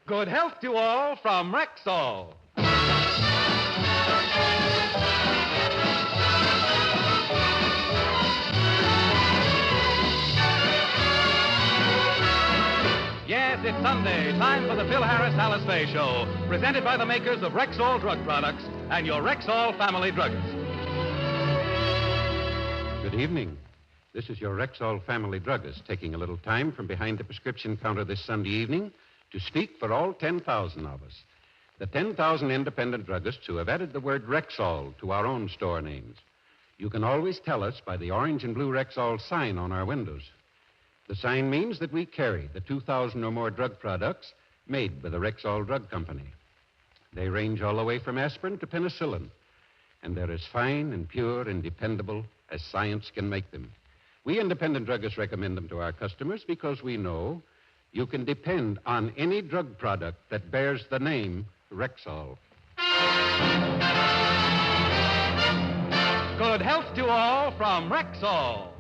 Good health to all from Rexall. Yes, it's Sunday, time for the Phil Harris-Alice Faye Show, presented by the makers of Rexall Drug Products and your Rexall family druggist. Good evening. This is your Rexall family druggist taking a little time from behind the prescription counter this Sunday evening to speak for all 10,000 of us. The 10,000 independent druggists who have added the word Rexall to our own store names. You can always tell us by the orange and blue Rexall sign on our windows. The sign means that we carry the 2,000 or more drug products made by the Rexall Drug Company. They range all the way from aspirin to penicillin, and they're as fine and pure and dependable as science can make them. We independent druggists recommend them to our customers because we know you can depend on any drug product that bears the name Rexall. Good health to all from Rexall.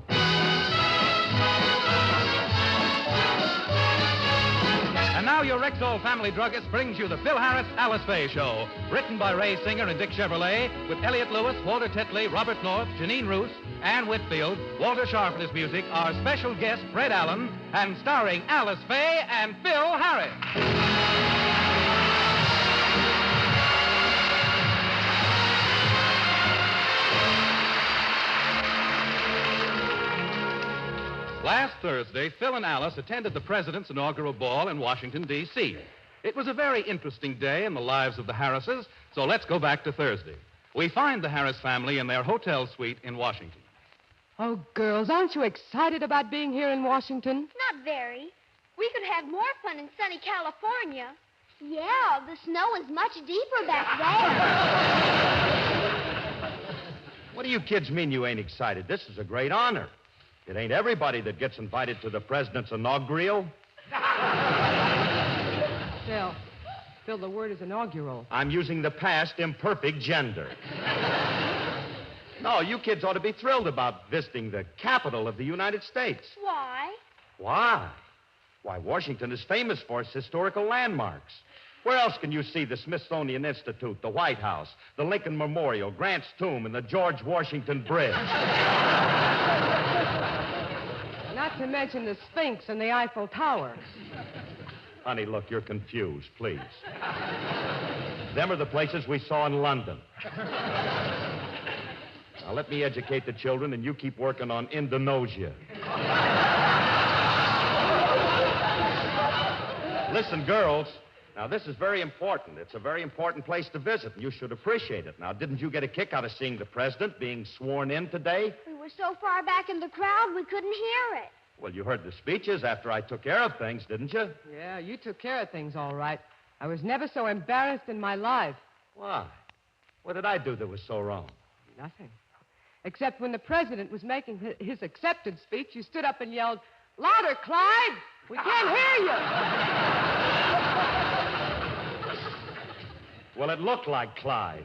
And now your Rexall family druggist brings you the Phil Harris-Alice Faye Show, written by Ray Singer and Dick Chevrolet, with Elliot Lewis, Walter Tetley, Robert North, Janine Roos, Ann Whitfield, Walter Sharp with his music, our special guest, Fred Allen, and starring Alice Faye and Phil Harris. Last Thursday, Phil and Alice attended the President's inaugural ball in Washington, D.C. It was a very interesting day in the lives of the Harrises, so let's go back to Thursday. We find the Harris family in their hotel suite in Washington. Oh, girls, aren't you excited about being here in Washington? Not very. We could have more fun in sunny California. Yeah, the snow is much deeper back there. What do you kids mean you ain't excited? This is a great honor. It ain't everybody that gets invited to the President's inaugural. Phil, the word is inaugural. I'm using the past imperfect gender. No, you kids ought to be thrilled about visiting the capital of the United States. Why? Why? Why, Washington is famous for its historical landmarks. Where else can you see the Smithsonian Institute, the White House, the Lincoln Memorial, Grant's Tomb, and the George Washington Bridge? Not to mention the Sphinx and the Eiffel Tower. Honey, look, you're confused, please. Them are the places we saw in London. Now, let me educate the children, and you keep working on Indonesia. Listen, girls. Now, this is very important. It's a very important place to visit, and you should appreciate it. Now, didn't you get a kick out of seeing the president being sworn in today? We were so far back in the crowd, we couldn't hear it. Well, you heard the speeches after I took care of things, didn't you? Yeah, you took care of things all right. I was never so embarrassed in my life. Why? What did I do that was so wrong? Nothing. Except when the president was making his acceptance speech, you stood up and yelled, "Louder, Clyde! We can't hear you!" Well, it looked like Clyde.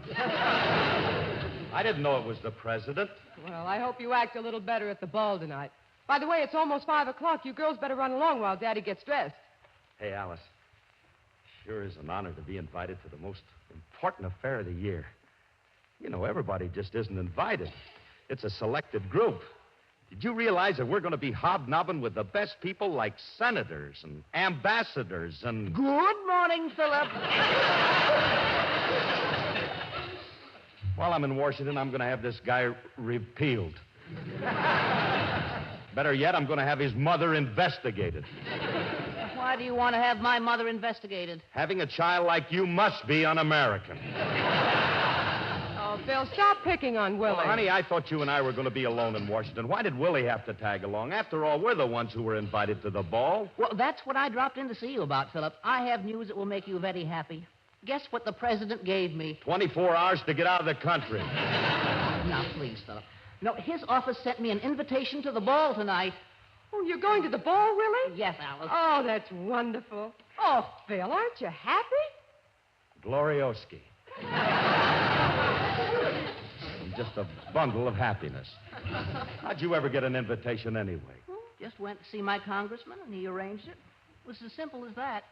I didn't know it was the president. Well, I hope you act a little better at the ball tonight. By the way, it's almost 5 o'clock. You girls better run along while Daddy gets dressed. Hey, Alice. Sure is an honor to be invited to the most important affair of the year. You know, everybody just isn't invited. It's a selected group. Did you realize that we're going to be hobnobbing with the best people like senators and ambassadors and... Good morning, Philip. While I'm in Washington, I'm going to have this guy repealed. Better yet, I'm going to have his mother investigated. Why do you want to have my mother investigated? Having a child like you must be un-American. Oh, Phil, stop picking on Willie. Well, honey, I thought you and I were going to be alone in Washington. Why did Willie have to tag along? After all, we're the ones who were invited to the ball. Well, that's what I dropped in to see you about, Philip. I have news that will make you very happy. Guess what the president gave me? 24 hours to get out of the country. Now, please, Philip. No, his office sent me an invitation to the ball tonight. Oh, you're going to the ball, Willie? Yes, Alice. Oh, that's wonderful. Oh, Phil, aren't you happy? Glorioski. I'm just a bundle of happiness. How'd you ever get an invitation anyway? Just went to see my congressman, and he arranged it. It was as simple as that.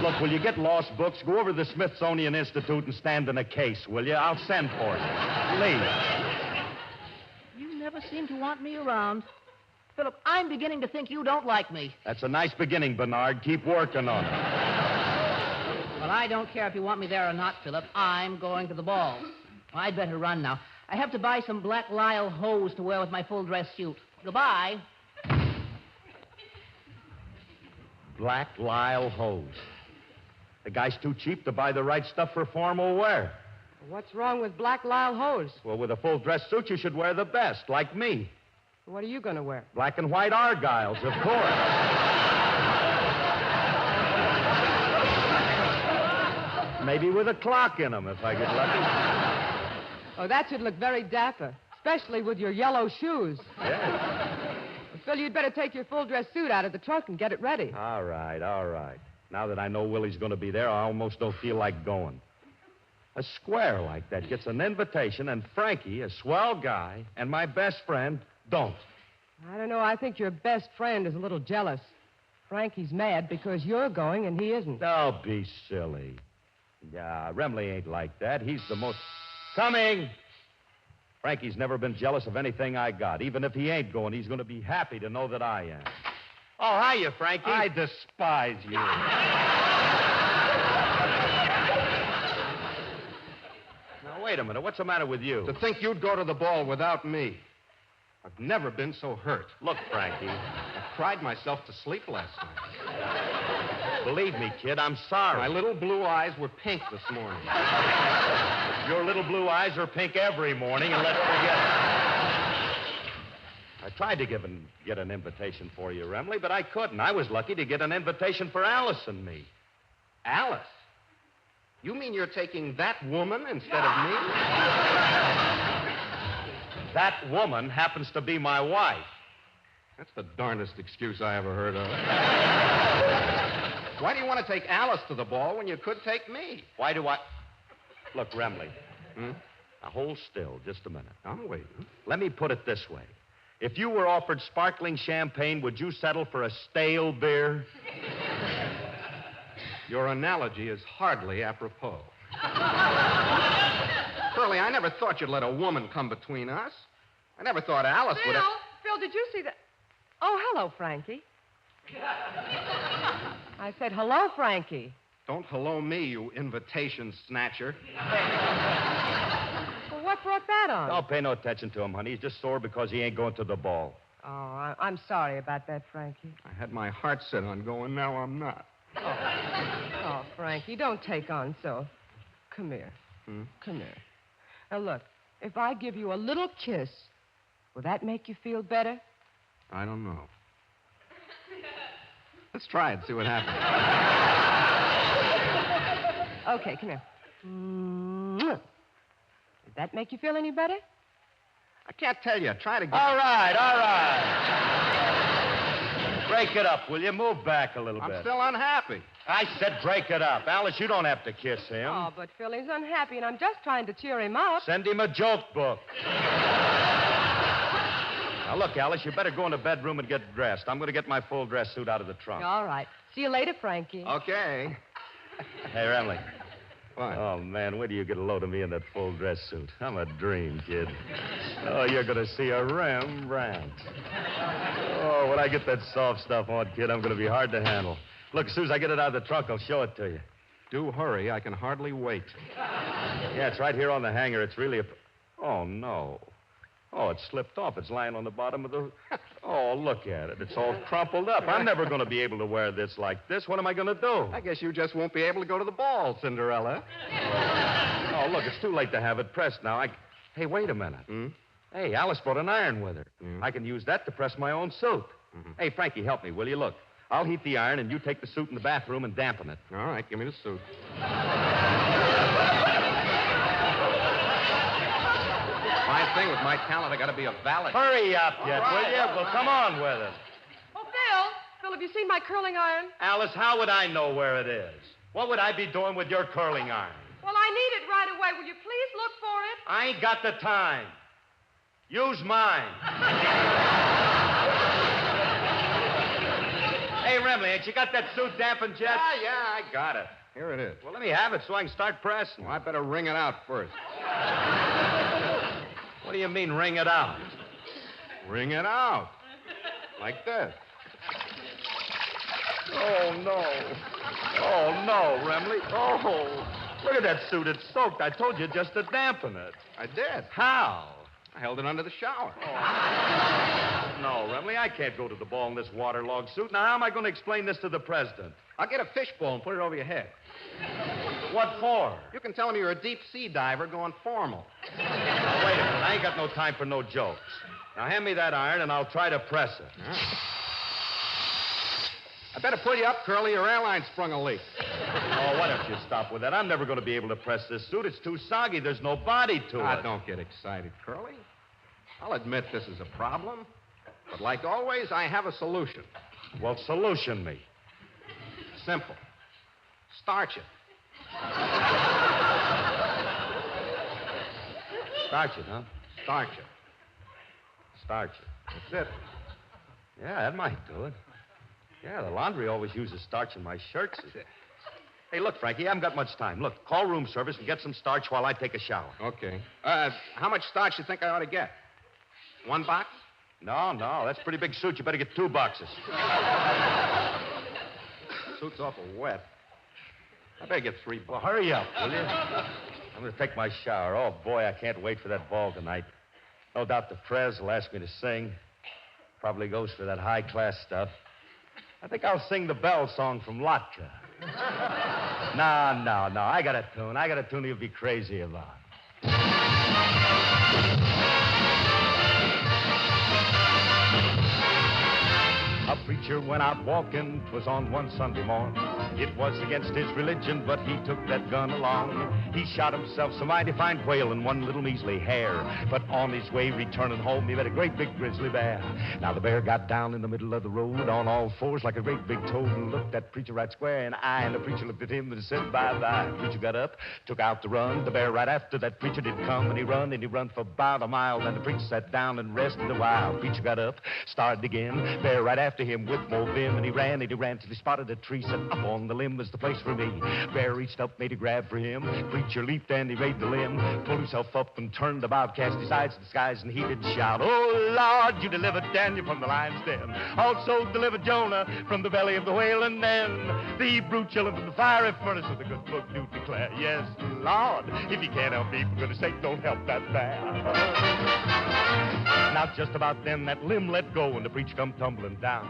Look, will you get lost books? Go over to the Smithsonian Institute and stand in a case, will you? I'll send for you. Please. You never seem to want me around. Philip, I'm beginning to think you don't like me. That's a nice beginning, Bernard. Keep working on it. Well, I don't care if you want me there or not, Philip. I'm going to the ball. Well, I'd better run now. I have to buy some black lisle hose to wear with my full dress suit. Goodbye. Black lisle hose. The guy's too cheap to buy the right stuff for formal wear. What's wrong with black lisle hose? Well, with a full dress suit, you should wear the best, like me. What are you going to wear? Black and white argyles, of course. Maybe with a clock in them, if I get lucky. Oh, that should look very dapper, especially with your yellow shoes. Yeah. Well, Phil, you'd better take your full dress suit out of the trunk and get it ready. All right, all right. Now that I know Willie's going to be there, I almost don't feel like going. A square like that gets an invitation, and Frankie, a swell guy, and my best friend, don't. I don't know. I think your best friend is a little jealous. Frankie's mad because you're going and he isn't. Don't be silly. Yeah, Remley ain't like that. He's the most... Coming! Frankie's never been jealous of anything I got. Even if he ain't going, he's going to be happy to know that I am. Oh, hiya, Frankie. I despise you. Now, wait a minute. What's the matter with you? To think you'd go to the ball without me. I've never been so hurt. Look, Frankie. I cried myself to sleep last night. Believe me, kid, I'm sorry. My little blue eyes were pink this morning. Your little blue eyes are pink every morning, and let's forget it. I tried to get an invitation for you, Remley, but I couldn't. I was lucky to get an invitation for Alice and me. Alice? You mean you're taking that woman instead of me? That woman happens to be my wife. That's the darndest excuse I ever heard of. Why do you want to take Alice to the ball when you could take me? Why do I... Look, Remley. Now, hold still just a minute. I'm waiting. Let me put it this way. If you were offered sparkling champagne, would you settle for a stale beer? Your analogy is hardly apropos. Curly, I never thought you'd let a woman come between us. I never thought Alice would have... Phil, did you see that? Oh, hello, Frankie. I said, hello, Frankie. Don't hello me, you invitation snatcher. Well, what brought that on? Don't pay no attention to him, honey. He's just sore because he ain't going to the ball. Oh, I'm sorry about that, Frankie. I had my heart set on going. Now I'm not. Oh, Frankie, don't take on so. Come here. Come here. Now, look, if I give you a little kiss, will that make you feel better? I don't know. Let's try it, see what happens. Okay, come here. Did that make you feel any better? I can't tell you. Try to get... All right, all right. Break it up, will you? Move back a little bit. I'm still unhappy. I said break it up. Alice, you don't have to kiss him. Oh, but Phil, he's unhappy, and I'm just trying to cheer him up. Send him a joke book. Now, look, Alice, you better go in the bedroom and get dressed. I'm going to get my full dress suit out of the trunk. All right. See you later, Frankie. Okay. Hey, Remley. What? Oh, man, where do you get a load of me in that full dress suit? I'm a dream, kid. Oh, you're going to see a Rembrandt. Oh, when I get that soft stuff on, kid, I'm going to be hard to handle. Look, as soon as I get it out of the trunk, I'll show it to you. Do hurry. I can hardly wait. Yeah, it's right here on the hanger. It's really a... Oh, no. Oh, it slipped off. It's lying on the bottom of the... Oh, look at it. It's all crumpled up. I'm never going to be able to wear this like this. What am I going to do? I guess you just won't be able to go to the ball, Cinderella. Oh, look, it's too late to have it pressed now. Hey, wait a minute. Hey, Alice brought an iron with her. I can use that to press my own suit. Hey, Frankie, help me, will you? Look, I'll heat the iron, and you take the suit in the bathroom and dampen it. All right, give me the suit. Fine thing with my talent, I got to be a valet. Hurry up, yet, will you? Well, come on with it. Oh, Phil, have you seen my curling iron? Alice, how would I know where it is? What would I be doing with your curling iron? Well, I need it right away. Will you please look for it? I ain't got the time. Use mine. Hey, Remley, ain't you got that suit dampened yet? Yeah, I got it. Here it is. Well, let me have it so I can start pressing. Well, I better wring it out first. What do you mean, wring it out? Wring it out. Like this. Oh, no. Oh, no, Remley. Oh, look at that suit. It's soaked. I told you just to dampen it. I did. How? I held it under the shower. No, Remley, I can't go to the ball in this waterlogged suit. Now, how am I going to explain this to the president? I'll get a fishbowl and put it over your head. What for? You can tell him you're a deep sea diver going formal. Now, wait a minute. I ain't got no time for no jokes. Now, hand me that iron, and I'll try to press it. I better pull you up, Curly. Your airline sprung a leak. Oh, why don't you stop with that? I'm never going to be able to press this suit. It's too soggy. There's no body to it. Don't get excited, Curly. I'll admit this is a problem, but like always, I have a solution. Well, solution me. Simple. Starch it. Starch it, huh? Starch it. Starch it. That's it. Yeah, that might do it. Yeah, the laundry always uses starch in my shirts. Hey, look, Frankie, I haven't got much time. Look, call room service and get some starch while I take a shower. Okay. How much starch you think I ought to get? 1 box? No, that's a pretty big suit. You better get 2 boxes. Suit's awful wet. I better get 3 Well, boxes. hurry up, will you? I'm going to take my shower. Oh, boy, I can't wait for that ball tonight. No doubt the Prez will ask me to sing. Probably goes for that high-class stuff. I think I'll sing the bell song from Lotka. No. I got a tune you'll be crazy about. A preacher went out walking, 'twas on one Sunday morn. It was against his religion, but he took that gun along. He shot himself some mighty fine quail and one little measly hare. But on his way returning home, he met a great big grizzly bear. Now the bear got down in the middle of the road on all fours like a great big toad and looked that preacher right square in the eye. And the preacher looked at him and said, bye-bye. The preacher got up, took out the run. The bear right after that preacher did come, and he run for about a mile. Then the preacher sat down and rested a while. Preacher got up, started again. Bear right after him with more vim, and he ran till he spotted a tree. Said, up on the limb is the place for me. Bear reached up, made a grab for him. Preacher leaped and he made the limb, pulled himself up and turned about, cast his eyes to the skies, and he did shout, oh, Lord, you delivered Daniel from the lion's den. Also delivered Jonah from the belly of the whale, and then the Hebrew children from the fiery furnace of the good book do declare. Yes, Lord, if you can't help me, for goodness sake, don't help that bear. Now, just about then, that limb let go, and the preacher come tumbling down.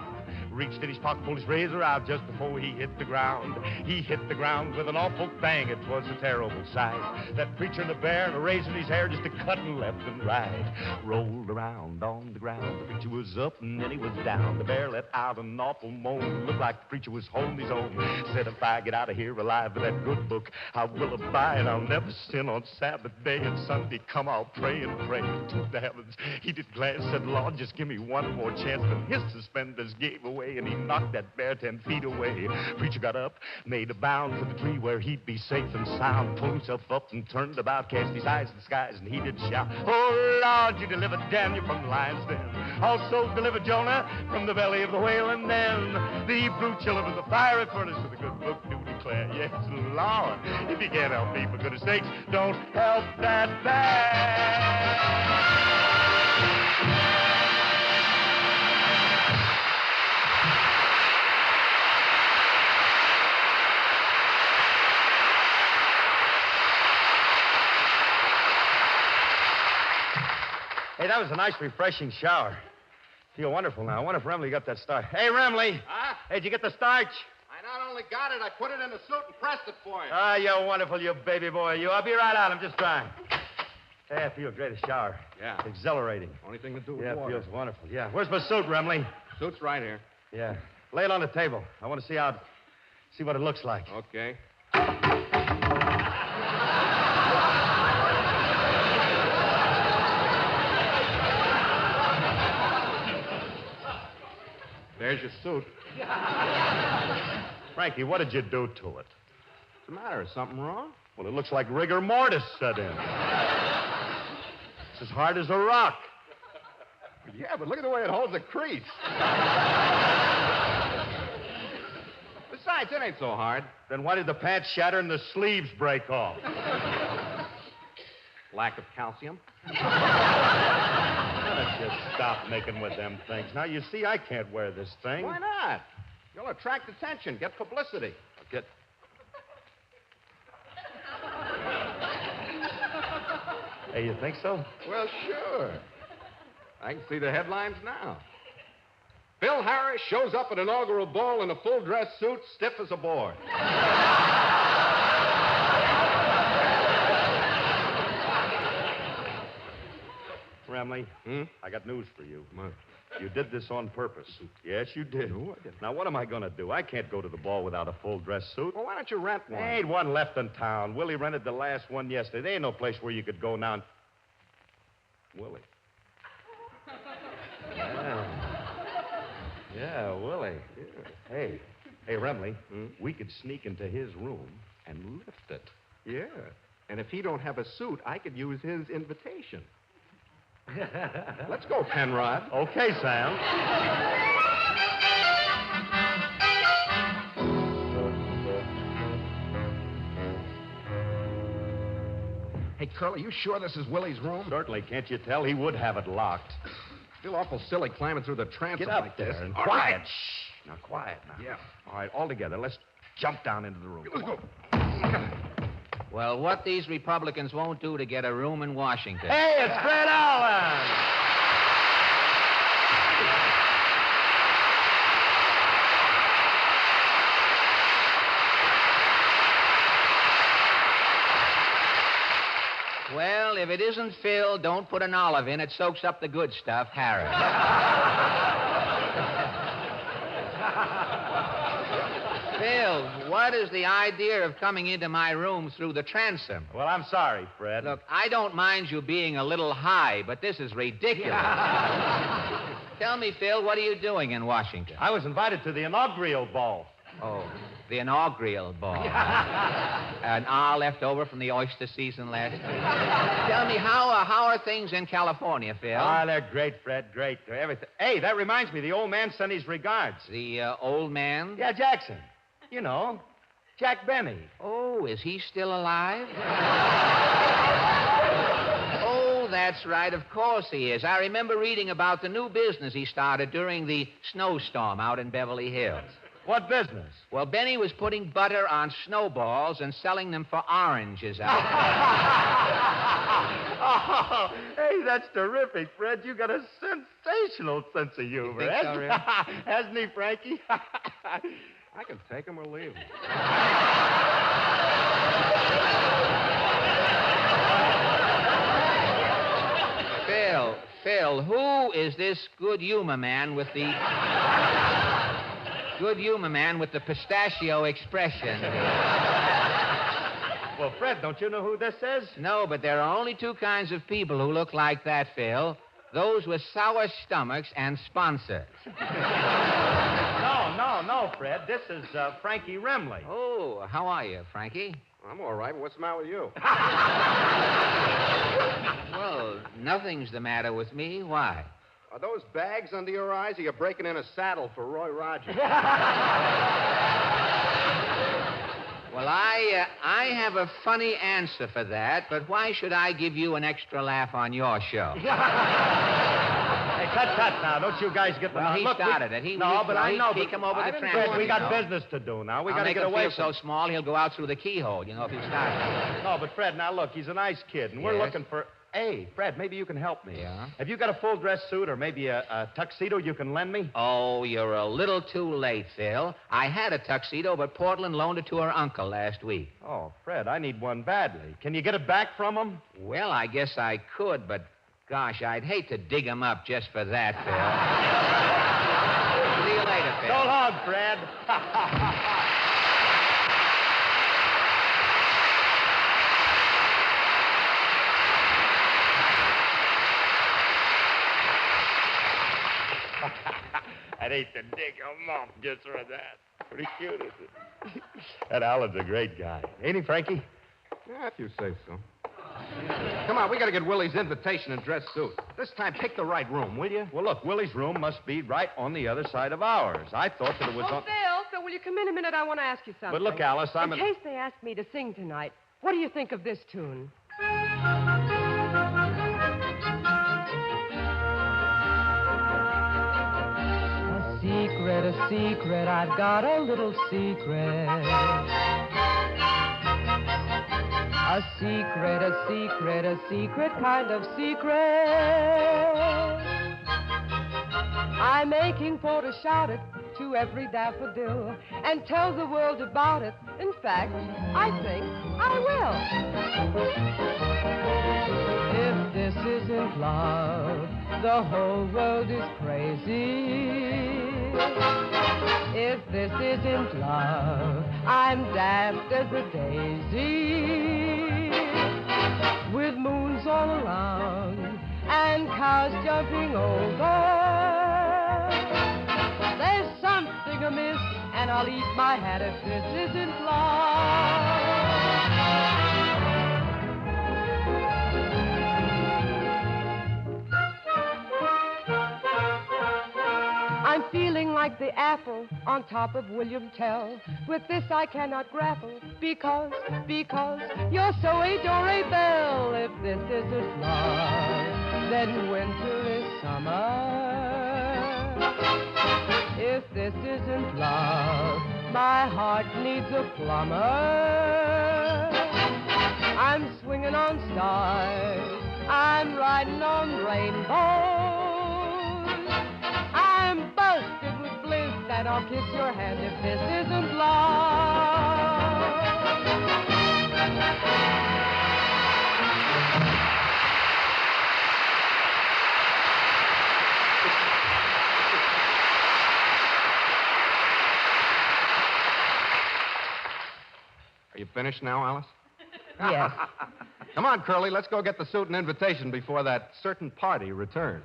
Reached in his pocket, pulled his razor out just before he hit the ground. He hit the ground with an awful bang. It was a terrible sight. That preacher and the bear and a razor in his hair just a-cutting left and right. Rolled around on the ground. The preacher was up and then he was down. The bear let out an awful moan. Looked like the preacher was holding his own. Said, if I get out of here alive with that good book, I will abide and I'll never sin on Sabbath day and Sunday. Come, I'll pray and pray to the heavens. He declared, said, Lord, just give me one more chance. Then his suspenders gave away, and he knocked that bear 10 feet away. Preacher got up, made a bound for the tree where he'd be safe and sound, pulled himself up and turned about, cast his eyes to the skies, and he did shout, oh, Lord, you delivered Daniel from the lion's den. Also delivered Jonah from the belly of the whale, and then the Hebrew children of the fiery furnace of the good book do declare, yes, Lord, if you can't help me, for goodness sakes, don't help that bear. Hey, that was a nice, refreshing shower. Feel wonderful now. I wonder if Remley got that starch. Hey, Remley. Huh? Hey, did you get the starch? I not only got it, I put it in the suit and pressed it for you. Ah, you're wonderful, you baby boy. I'll be right out. I'm just trying. Hey, I feel great. A shower. Yeah. It's exhilarating. Only thing to do with Yeah, it water. feels wonderful. Yeah. Where's my suit, Remley? Suit's right here. Yeah. Lay it on the table. I want to see what it looks like. Okay. There's your suit. Frankie, what did you do to it? What's the matter? Is something wrong? Well, it looks like rigor mortis set in. It's as hard as a rock. Yeah, but look at the way it holds a crease. Besides, it ain't so hard. Then why did the pants shatter and the sleeves break off? Lack of calcium. Gotta just stop making with them things. Now, you see, I can't wear this thing. Why not? You'll attract attention, get publicity. Get... Hey, you think so? Well, sure. I can see the headlines now. Phil Harris shows up at inaugural ball in a full dress suit, stiff as a board. Remley, I got news for you. You did this on purpose. Yes, you did. No, I didn't. Now, what am I going to do? I can't go to the ball without a full dress suit. Well, why don't you rent one? There ain't one left in town. Willie rented the last one yesterday. There ain't no place where you could go now. Willie. Yeah, Willie. Yeah. Hey, Remley, we could sneak into his room and lift it. Yeah. And if he don't have a suit, I could use his invitation. Let's go, Penrod. Okay, Sam. Hey, Curly, you sure this is Willie's room? Certainly. Can't you tell? He would have it locked. Feel awful silly climbing through the transom Get up like there this. and All quiet. right. Shh. Now, quiet now. Yeah. All right, all together. Let's jump down into the room. Let's go. Well, what these Republicans won't do to get a room in Washington. Hey, it's Fred Allen! Well, if it isn't Phil, don't put an olive in. It soaks up the good stuff, Harris. Phil, what is the idea of coming into my room through the transom? Well, I'm sorry, Fred. Look, I don't mind you being a little high, but this is ridiculous. Tell me, Phil, what are you doing in Washington? I was invited to the inaugural ball. Oh, the inaugural ball. An hour left over from the oyster season last year. Tell me, how are things in California, Phil? Ah, they're great, Fred. Great. Everything. Hey, that reminds me. The old man sent his regards. The old man? Yeah, Jackson. You know, Jack Benny. Oh, is he still alive? Oh, that's right. Of course he is. I remember reading about the new business he started during the snowstorm out in Beverly Hills. What business? Well, Benny was putting butter on snowballs and selling them for oranges out Oh, hey, that's terrific, Fred. You got a sensational sense of humor. You think so, really? Hasn't he, Frankie? I can take him or leave him. Phil, who is this good humor man with the pistachio expression? Well, Fred, don't you know who this is? No, but there are only two kinds of people who look like that, Phil. Those with sour stomachs and sponsors. No, Fred. This is Frankie Remley. Oh, how are you, Frankie? I'm all right. What's the matter with you? Well, nothing's the matter with me. Why? Are those bags under your eyes, or you're breaking in a saddle for Roy Rogers? Well, I have a funny answer for that, but why should I give you an extra laugh on your show? Hey, cut now. Don't you guys get the... Well, he Look, started it. I know, He come over the Fred, transom. we got business to do now. We got to get away from him. So small, he'll go out through the keyhole, you know, if he starts. No, but Fred, now look, he's a nice kid, and we're Yes? looking for... Hey, Fred, maybe you can help me. Yeah? Have you got a full dress suit or maybe a tuxedo you can lend me? Oh, you're a little too late, Phil. I had a tuxedo, but Portland loaned it to her uncle last week. Oh, Fred, I need one badly. Can you get it back from him? Well, I guess I could, but gosh, I'd hate to dig him up just for that, Phil. See you later, Phil. So long, Fred. I'd hate to dig him up just for that. Pretty cute, isn't it? That Alan's a great guy. Ain't he, Frankie? Yeah, if you say so. Come on, we got to get Willie's invitation and dress suit. This time, pick the right room, will you? Well, look, Willie's room must be right on the other side of ours. I thought that it was on... Phil, will will you come in a minute? I want to ask you something. But look, Alice, In case they ask me to sing tonight, what do you think of this tune? A secret, I've got a little secret. A secret kind of secret. I'm aching for to shout it to every daffodil and tell the world about it. In fact, I think I will. If this isn't love, the whole world is crazy. If this isn't love, I'm daft as a daisy. With moons all around and cows jumping over, there's something amiss, and I'll eat my hat if this isn't love. I'm feeling like the apple on top of William Tell. With this I cannot grapple because you're so adorable. If this isn't love, then winter is summer. If this isn't love, my heart needs a plumber. I'm swinging on stars, I'm riding on rainbows. I'm busted with bliss, and I'll kiss your hand if this isn't love. Are you finished now, Alice? Yes. Come on, Curly, let's go get the suit and invitation before that certain party returns.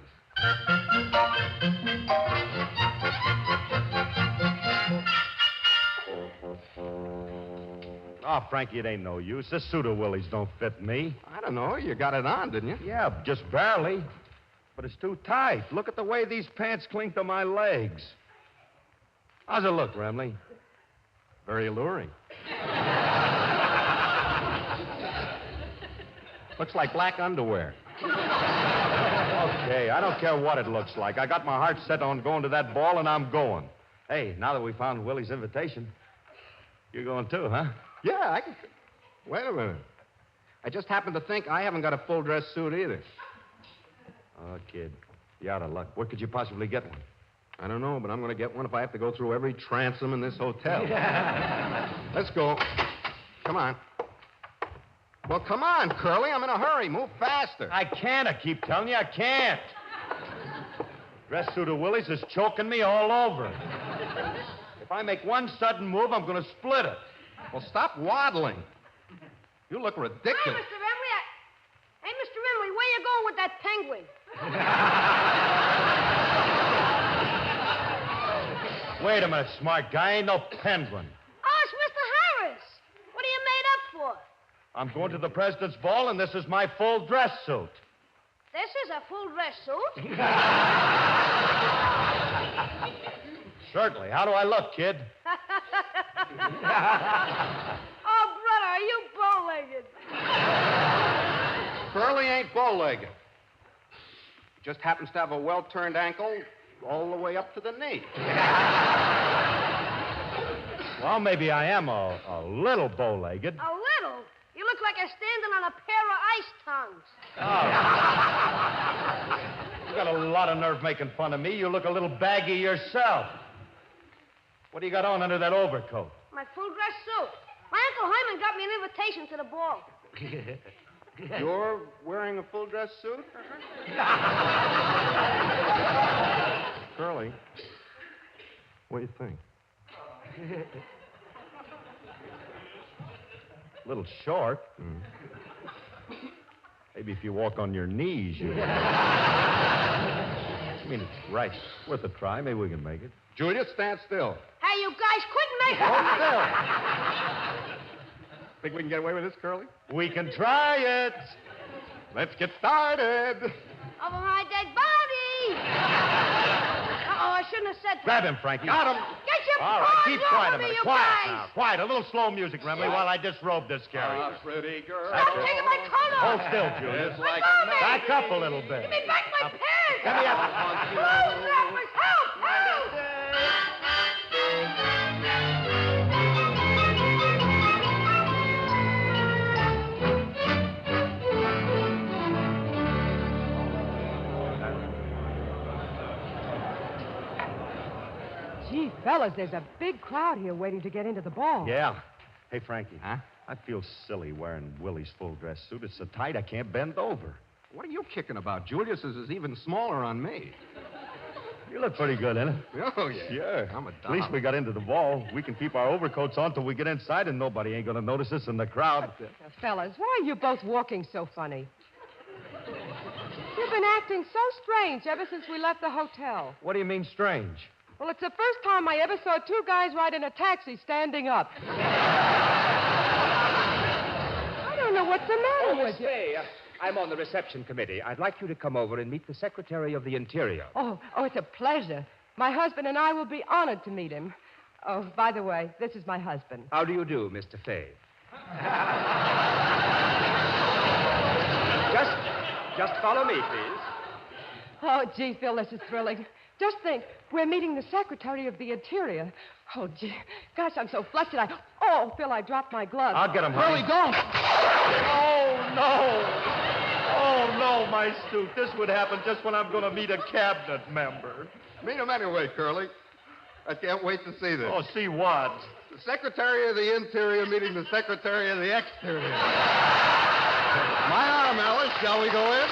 Oh, Frankie, it ain't no use. This suit of Willie's don't fit me. I don't know. You got it on, didn't you? Yeah, just barely. But it's too tight. Look at the way these pants cling to my legs. How's it look, Remley? Very alluring. Looks like black underwear. Okay, I don't care what it looks like. I got my heart set on going to that ball, and I'm going. Hey, now that we found Willie's invitation, you're going too, huh? Yeah, I can... Wait a minute. I just happened to think I haven't got a full dress suit either. Oh, kid, you're out of luck. Where could you possibly get one? I don't know, but I'm going to get one if I have to go through every transom in this hotel. Let's go. Come on. Well, come on, Curly. I'm in a hurry. Move faster. I can't. I keep telling you I can't. Dress suit of Willie's is choking me all over. If I make one sudden move, I'm going to split it. Well, stop waddling. You look Hi, ridiculous. Mr. Remley. Hey, Mr. Remley, where you going with that penguin? Wait a minute, smart guy. Ain't no penguin. Oh, it's Mr. Harris. What are you made up for? I'm going to the president's ball, and this is my full dress suit. This is a full dress suit. Certainly. How do I look, kid? Oh, brother, are you bow-legged? Curly ain't bow-legged. Just happens to have a well-turned ankle all the way up to the knee. Well, maybe I am a little bow-legged. A little? You look like you're standing on a pair of ice tongues. You got a lot of nerve making fun of me. You look a little baggy yourself. What do you got on under that overcoat? My full dress suit. My Uncle Hyman got me an invitation to the ball. You're wearing a full dress suit? Curly, what do you think? A little short. Maybe if you walk on your knees, you... I mean, it's right. Worth a try. Maybe we can make it. Julia, stand still. Hey, you guys, quit making... Hold still. Think we can get away with this, Curly? We can try it. Let's get started. Over my dead body. Uh-oh, I shouldn't have said that. Grab him, Frankie. Got him. Get your All right, keep quiet a minute. You Quiet guys. now. Quiet. A little slow music, Remley, while I disrobe this character. Pretty girl. That's I'm it. taking my coat off. Hold still, Julius. It's like Let go of me. Back up a little bit. Give me back my pants. Let me have Oh, Rappers, help! Help! Gee, fellas, there's a big crowd here waiting to get into the ball. Yeah. Hey, Frankie. Huh? I feel silly wearing Willie's full dress suit. It's so tight I can't bend over. What are you kicking about? Julius's is even smaller on me. You look pretty good in it. Oh, yeah. Sure. I'm a At least we got into the ball. We can keep our overcoats on till we get inside, and nobody ain't going to notice us in the crowd. Now, fellas, why are you both walking so funny? You've been acting so strange ever since we left the hotel. What do you mean, strange? Well, it's the first time I ever saw two guys ride in a taxi standing up. I don't know what's the matter with you. Faye, I'm on the reception committee. I'd like you to come over and meet the Secretary of the Interior. Oh, it's a pleasure. My husband and I will be honored to meet him. Oh, by the way, this is my husband. How do you do, Mr. Faye? Just follow me, please. Oh, gee, Phil, this is thrilling. Just think, we're meeting the Secretary of the Interior. Oh, gee, gosh, I'm so flustered. Oh, Phil, I dropped my glove. I'll get him, Hurry, honey. don't. Oh, no. Oh, no, my suit. This would happen just when I'm going to meet a cabinet member. Meet him anyway, Curly. I can't wait to see this. Oh, see what? The Secretary of the Interior meeting the Secretary of the Exterior. My arm, Alice. Shall we go in?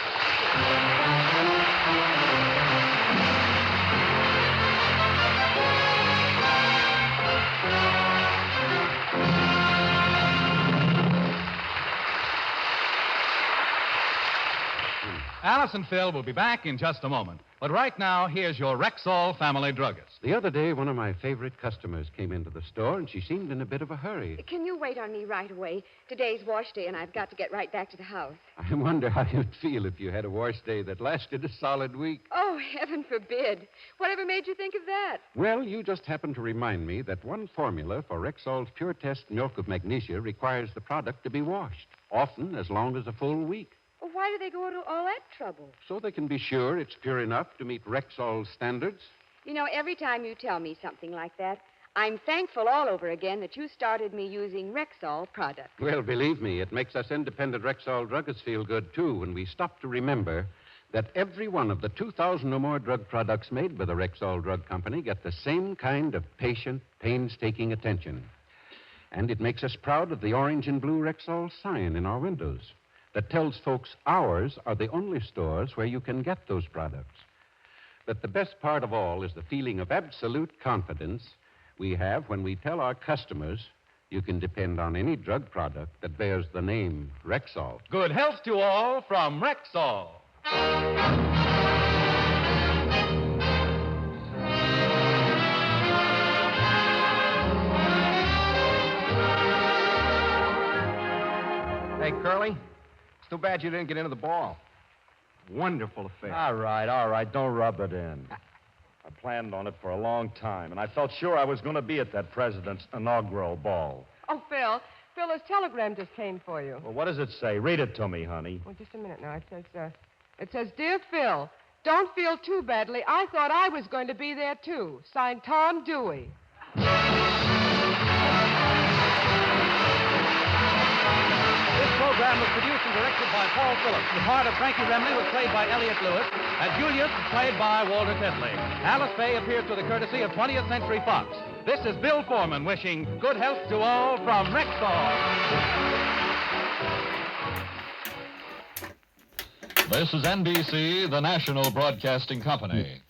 Alice and Phil will be back in just a moment. But right now, here's your Rexall family druggist. The other day, one of my favorite customers came into the store, and she seemed in a bit of a hurry. Can you wait on me right away? Today's wash day, and I've got to get right back to the house. I wonder how you'd feel if you had a wash day that lasted a solid week. Oh, heaven forbid. Whatever made you think of that? Well, you just happened to remind me that one formula for Rexall's Pure Test Milk of Magnesia requires the product to be washed, often as long as a full week, Well, why do they go to all that trouble? so they can be sure it's pure enough to meet Rexall's standards. You know, every time you tell me something like that, I'm thankful all over again that you started me using Rexall products. Well, believe me, it makes us independent Rexall druggists feel good, too, when we stop to remember that every one of the 2,000 or more drug products made by the Rexall Drug Company get the same kind of patient, painstaking attention. And it makes us proud of the orange and blue Rexall sign in our windows that tells folks ours are the only stores where you can get those products. But the best part of all is the feeling of absolute confidence we have when we tell our customers you can depend on any drug product that bears the name Rexall. Good health to all from Rexall. Hey, Curly. It's too bad you didn't get into the ball. Wonderful affair. All right. Don't rub it in. I planned on it for a long time, and I felt sure I was going to be at that president's inaugural ball. Oh, Phil, his telegram just came for you. Well, what does it say? Read it to me, honey. Well, just a minute now. It says, Dear Phil, don't feel too badly. I thought I was going to be there, too. Signed, Tom Dewey. This program was produced and directed by Paul Phillips. The part of Frankie Remley was played by Elliot Lewis, and Julius was played by Walter Tetley. Alice Faye appears through the courtesy of 20th Century Fox. This is Bill Foreman wishing good health to all from Rexall. This is NBC, the national broadcasting company.